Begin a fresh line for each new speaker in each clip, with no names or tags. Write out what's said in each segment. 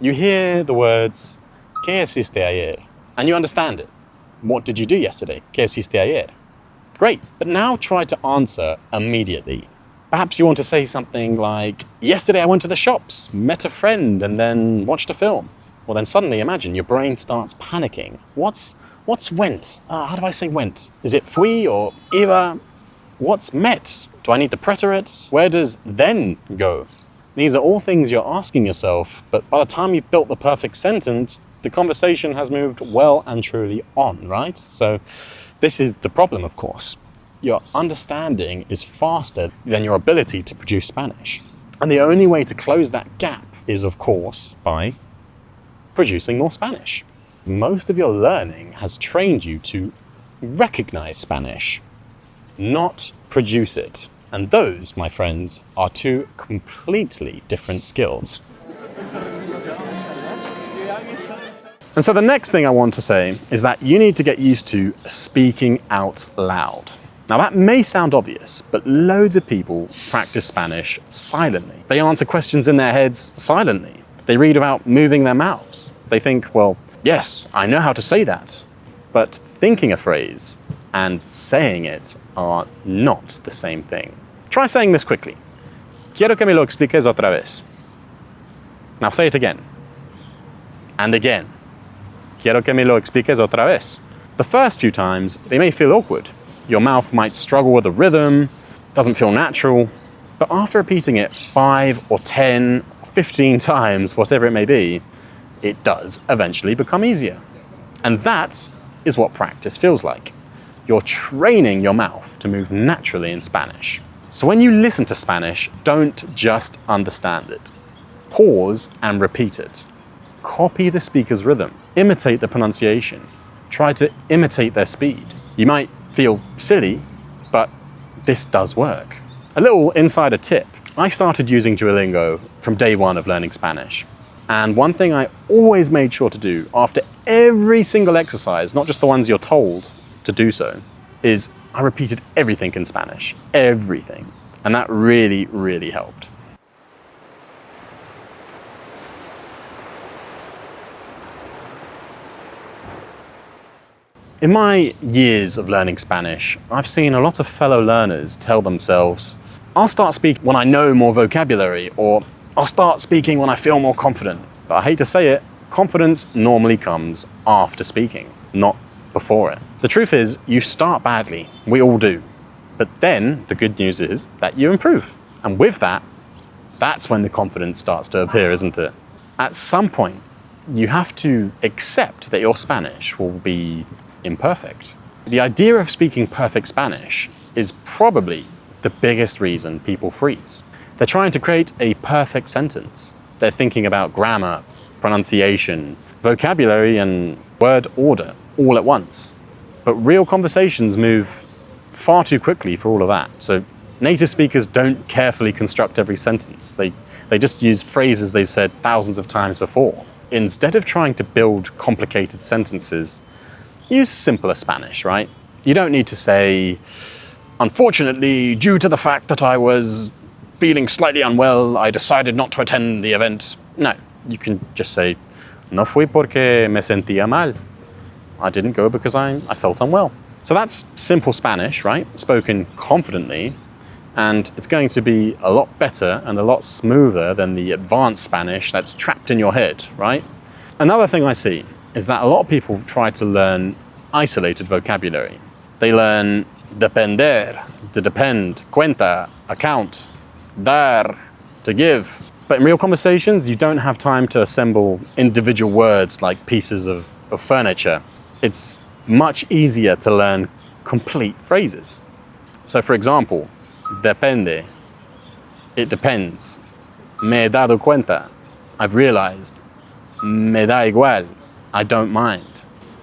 You hear the words, ¿Qué hiciste ayer? And you understand it. What did you do yesterday? ¿Qué hiciste ayer? Great, but now try to answer immediately. Perhaps you want to say something like, yesterday I went to the shops, met a friend, and then watched a film. Well, then suddenly imagine your brain starts panicking. What's went? How do I say went? Is it fui or iba? What's met? Do I need the preterite? Where does then go? These are all things you're asking yourself, but by the time you've built the perfect sentence, the conversation has moved well and truly on, right? So this is the problem, of course. Your understanding is faster than your ability to produce Spanish. And the only way to close that gap is, of course, by producing more Spanish. Most of your learning has trained you to recognize Spanish, not produce it. And those, my friends, are two completely different skills. And so the next thing I want to say is that you need to get used to speaking out loud. Now that may sound obvious, but loads of people practice Spanish silently. They answer questions in their heads silently. They read about moving their mouths. They think, well, yes, I know how to say that. But thinking a phrase and saying it are not the same thing. Try saying this quickly. Quiero que me lo expliques otra vez. Now say it again. And again. Quiero que me lo expliques otra vez. The first few times, they may feel awkward. Your mouth might struggle with the rhythm, doesn't feel natural. But after repeating it 5 or 10, 15 times, whatever it may be, it does eventually become easier. And that is what practice feels like. You're training your mouth to move naturally in Spanish. So when you listen to Spanish, don't just understand it. Pause and repeat it. Copy the speaker's rhythm. Imitate the pronunciation. Try to imitate their speed. You might feel silly, but this does work. A little insider tip. I started using Duolingo from day one of learning Spanish. And one thing I always made sure to do after every single exercise, not just the ones you're told to do so, is I repeated everything in Spanish. Everything. And that really, really helped. In my years of learning Spanish, I've seen a lot of fellow learners tell themselves, I'll start speaking when I know more vocabulary, or I'll start speaking when I feel more confident. But I hate to say it, confidence normally comes after speaking, not before it. The truth is, you start badly. We all do. But then the good news is that you improve. And with that, that's when the confidence starts to appear, isn't it? At some point, you have to accept that your Spanish will be imperfect. The idea of speaking perfect Spanish is probably the biggest reason people freeze. They're trying to create a perfect sentence. They're thinking about grammar, pronunciation, vocabulary, and word order all at once. But real conversations move far too quickly for all of that. So native speakers don't carefully construct every sentence. They just use phrases they've said thousands of times before. Instead of trying to build complicated sentences, use simpler Spanish, right? You don't need to say, unfortunately, due to the fact that I was feeling slightly unwell, I decided not to attend the event. No, you can just say, no fui porque me sentía mal. I didn't go because I felt unwell. So that's simple Spanish, right? Spoken confidently, and it's going to be a lot better and a lot smoother than the advanced Spanish that's trapped in your head, right? Another thing I see is that a lot of people try to learn isolated vocabulary. They learn depender, to depend, cuenta, account, dar, to give. But in real conversations, you don't have time to assemble individual words like pieces of furniture. It's much easier to learn complete phrases. So for example, depende, it depends. Me he dado cuenta, I've realized. Me da igual, I don't mind.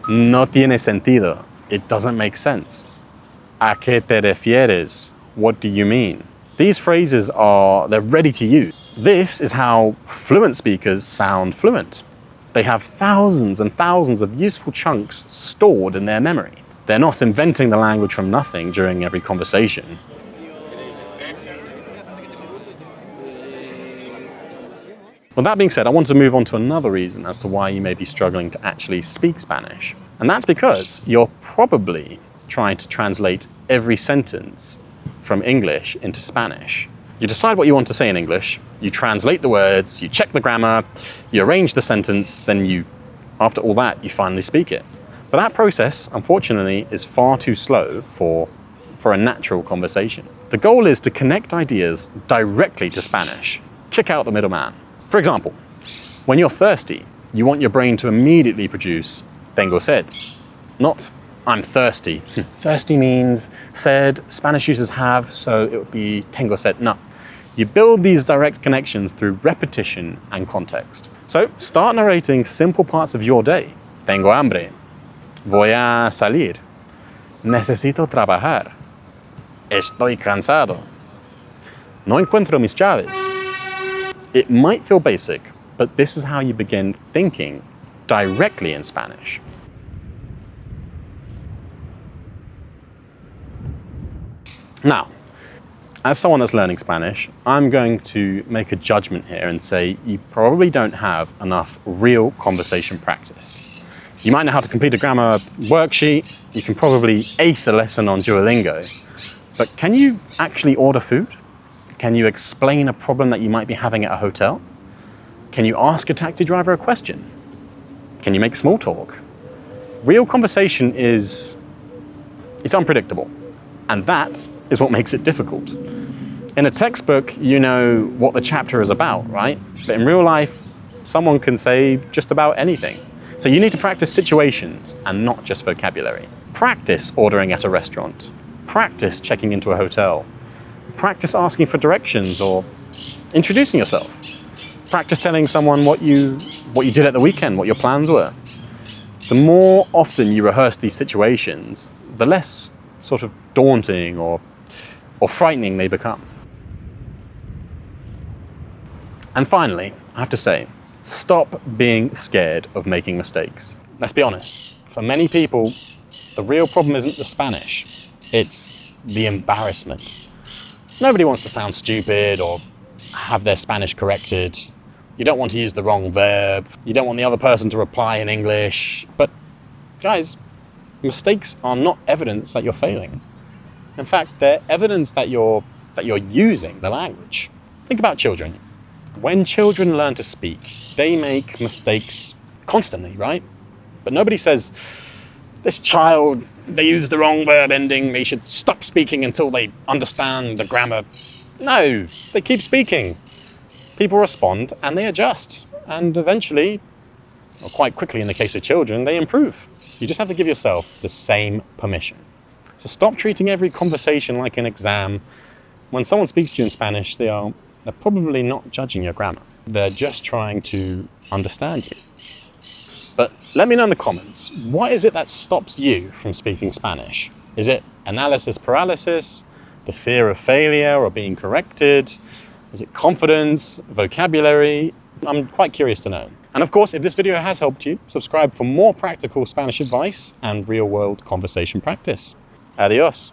No tiene sentido, it doesn't make sense. ¿A qué te refieres? What do you mean? These phrases they're ready to use. This is how fluent speakers sound fluent. They have thousands and thousands of useful chunks stored in their memory. They're not inventing the language from nothing during every conversation. Well, that being said, I want to move on to another reason as to why you may be struggling to actually speak Spanish. And that's because you're probably trying to translate every sentence from English into Spanish. You decide what you want to say in English, you translate the words, you check the grammar, you arrange the sentence, then after all that, you finally speak it. But that process, unfortunately, is far too slow for a natural conversation. The goal is to connect ideas directly to Spanish, kick out the middleman. For example, when you're thirsty, you want your brain to immediately produce tengo sed, not I'm thirsty. Thirsty means sed, Spanish users have, so it would be tengo sed. No, you build these direct connections through repetition and context. So start narrating simple parts of your day. Tengo hambre, voy a salir, necesito trabajar, estoy cansado, no encuentro mis llaves. It might feel basic, but this is how you begin thinking directly in Spanish. Now, as someone that's learning Spanish, I'm going to make a judgment here and say you probably don't have enough real conversation practice. You might know how to complete a grammar worksheet, you can probably ace a lesson on Duolingo, but can you actually order food? Can you explain a problem that you might be having at a hotel? Can you ask a taxi driver a question? Can you make small talk? Real conversation it's unpredictable, and that is what makes it difficult. In a textbook, you know what the chapter is about, right? But in real life, someone can say just about anything. So you need to practice situations and not just vocabulary. Practice ordering at a restaurant. Practice checking into a hotel. Practice asking for directions or introducing yourself. Practice telling someone what you did at the weekend, what your plans were. The more often you rehearse these situations, the less sort of daunting or frightening they become. And finally, I have to say, stop being scared of making mistakes. Let's be honest, for many people, the real problem isn't the Spanish, it's the embarrassment. Nobody wants to sound stupid or have their Spanish corrected. You don't want to use the wrong verb. You don't want the other person to reply in English. But guys, mistakes are not evidence that you're failing. In fact, they're evidence that you're using the language. Think about children. When children learn to speak, they make mistakes constantly, right? But nobody says, this child, they use the wrong verb ending, they should stop speaking until they understand the grammar. No, they keep speaking. People respond and they adjust. And eventually, or quite quickly in the case of children, they improve. You just have to give yourself the same permission. So stop treating every conversation like an exam. When someone speaks to you in Spanish, they're probably not judging your grammar. They're just trying to understand you. But let me know in the comments, what is it that stops you from speaking Spanish? Is it analysis paralysis, the fear of failure or being corrected? Is it confidence, vocabulary? I'm quite curious to know. And of course, if this video has helped you, subscribe for more practical Spanish advice and real-world conversation practice. Adios.